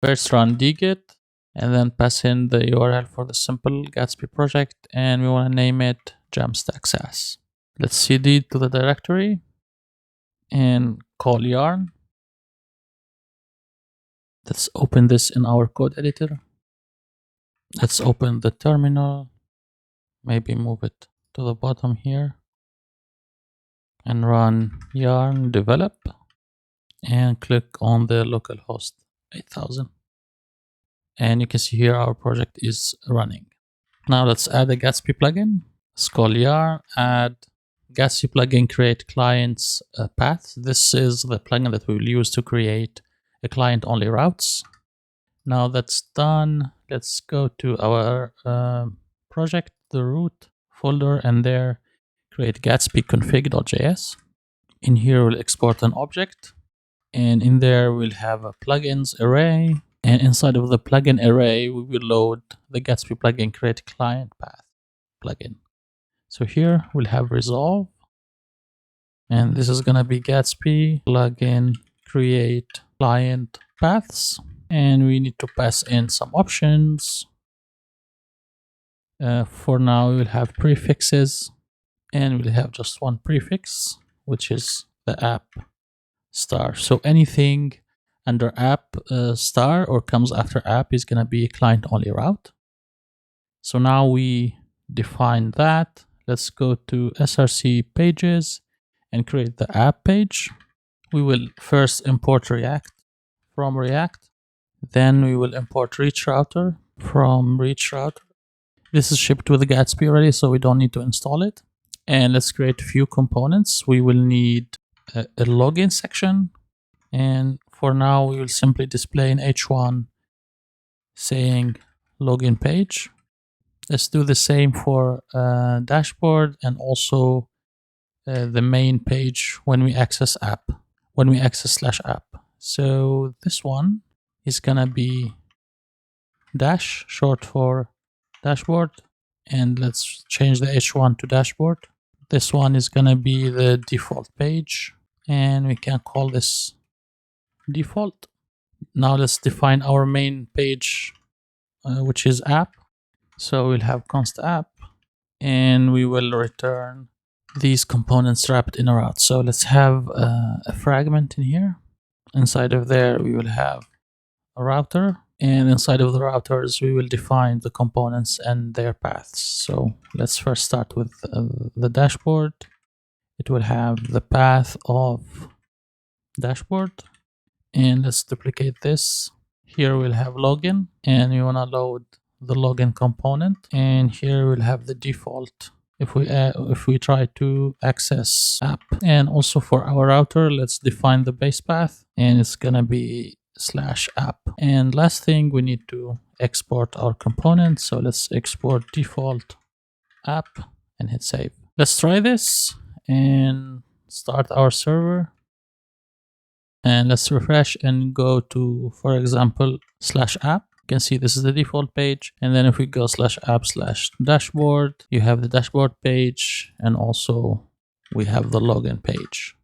First run dget and then pass in the URL for the simple Gatsby project, and we want to name it JAMstack Saas. Let's cd to the directory and call yarn. Let's open this in our code editor. Let's open the terminal, maybe move it to the bottom here, and run yarn develop and click on the localhost 8000. And you can see here our project is running. Now let's add a Gatsby plugin. Let's call yarn, add Gatsby plugin create clients path. This is the plugin that we will use to create a client only routes. Now that's done, let's go to our project, the root folder, and there create Gatsby config.js. In here we'll export an object, and in there we'll have a plugins array, and inside of the plugin array we will load the Gatsby plugin create client path plugin. So here we'll have resolve, and this is gonna be Gatsby plugin create client paths, and we need to pass in some options. For now we'll have prefixes, and we'll have just one prefix, which is the app star. So anything under app star or comes after app is gonna be a client only route. So now we define that. Let's go to src pages and create the app page. We will first import React from React. Then we will import reach router from reach router. This is shipped with Gatsby already, so we don't need to install it. And let's create a few components. We will need a login section. And for now, we will simply display in h1 saying login page. Let's do the same for dashboard and also the main page when we access app, when we access /app. So this one is gonna be dash, short for dashboard, and let's change the h1 to dashboard. This one is gonna be the default page, and we can call this default. Now let's define our main page, which is app. So we'll have const app, and we will return these components wrapped in a route. So let's have a fragment in here. Inside of there, we will have a router, and inside of the routers, we will define the components and their paths. So let's first start with the dashboard. It will have the path of dashboard, and let's duplicate this. Here we'll have login, and we want to load the login component, and here we'll have the default if we try to access app. And also for our router, let's define the base path, and it's gonna be /app. And last thing, we need to export our component. So let's export default app and hit save. Let's try this and start our server. And let's refresh and go to, for example, /app. You can see this is the default page. And then if we go /app/dashboard, you have the dashboard page, and also we have the login page.